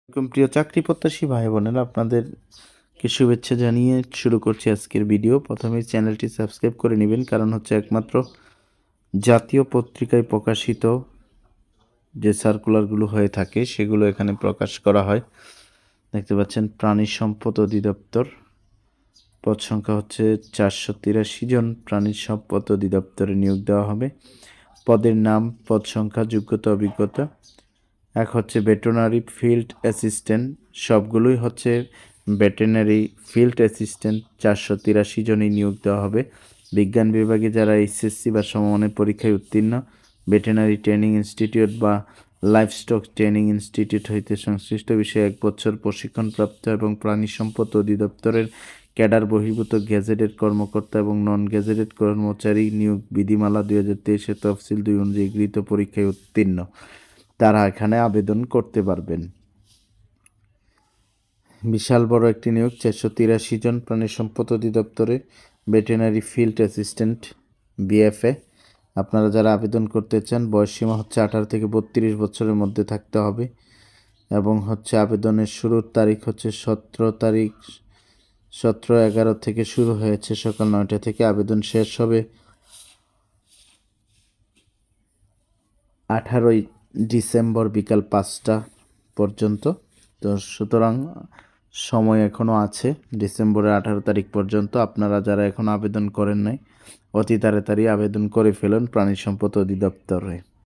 প্রিয় চাকরি প্রত্যাশী ভাই বোনেরা, আপনাদেরকে শুভেচ্ছা জানিয়ে শুরু করছি আজকের ভিডিও। প্রথমেই চ্যানেলটি সাবস্ক্রাইব করে নেবেন, কারণ হচ্ছে একমাত্র জাতীয় পত্রিকায় প্রকাশিত যে সার্কুলারগুলো হয়ে থাকে সেগুলো এখানে প্রকাশ করা হয়। দেখতে পাচ্ছেন প্রাণী সম্পদ অধিদপ্তর, পদ সংখ্যা হচ্ছে 483 জন প্রাণী সম্পদ অধিদপ্তরে নিয়োগ দেওয়া হবে। পদের নাম, পদ সংখ্যা, যোগ্যতা, অভিজ্ঞতা। এক হচ্ছে ভেটেরিনারি ফিল্ড অ্যাসিস্ট্যান্ট, সবগুলোই হচ্ছে ভেটেরিনারি ফিল্ড অ্যাসিস্ট্যান্ট। 483 জনই নিয়োগ দেওয়া হবে। বিজ্ঞান বিভাগে যারা এইচএসসি বা সমমানের পরীক্ষায় উত্তীর্ণ, ভেটেরিনারি ট্রেনিং ইনস্টিটিউট বা লাইভস্টক ট্রেনিং ইনস্টিটিউট হইতে সংশ্লিষ্ট বিষয়ে 1 বছর প্রশিক্ষণপ্রাপ্ত এবং প্রাণী সম্পদ অধিদপ্তরের ক্যাডার বহির্ভূত গেজেটেড কর্মকর্তা এবং নন গেজেটেড কর্মচারী নিয়োগ বিধিমালা 2023 তফসিল 2 অনুযায়ী গৃহীত পরীক্ষায় উত্তীর্ণ তারা এখানে আবেদন করতে পারবেন। বিশাল বড় একটি নিয়োগ, 483 জন প্রাণী সম্পদ অধিদপ্তরে ভেটেরিনারি ফিল্ড অ্যাসিস্ট্যান্ট বিএফএ। আপনারা যারা আবেদন করতে চান, বয়সসীমা হচ্ছে 18 থেকে 32 বছরের মধ্যে থাকতে হবে এবং হচ্ছে আবেদনের শুরুর তারিখ হচ্ছে 17/11 থেকে শুরু হয়েছে সকাল 9টা থেকে। আবেদন শেষ হবে 18ই ডিসেম্বর বিকাল 5টা পর্যন্ত। তো সুতরাং সময় এখনও আছে, ডিসেম্বরের 18 তারিখ পর্যন্ত। আপনারা যারা এখনও আবেদন করেন নাই, অতি তাড়াতাড়ি আবেদন করে ফেলুন প্রাণী সম্পদ অধিদপ্তরে।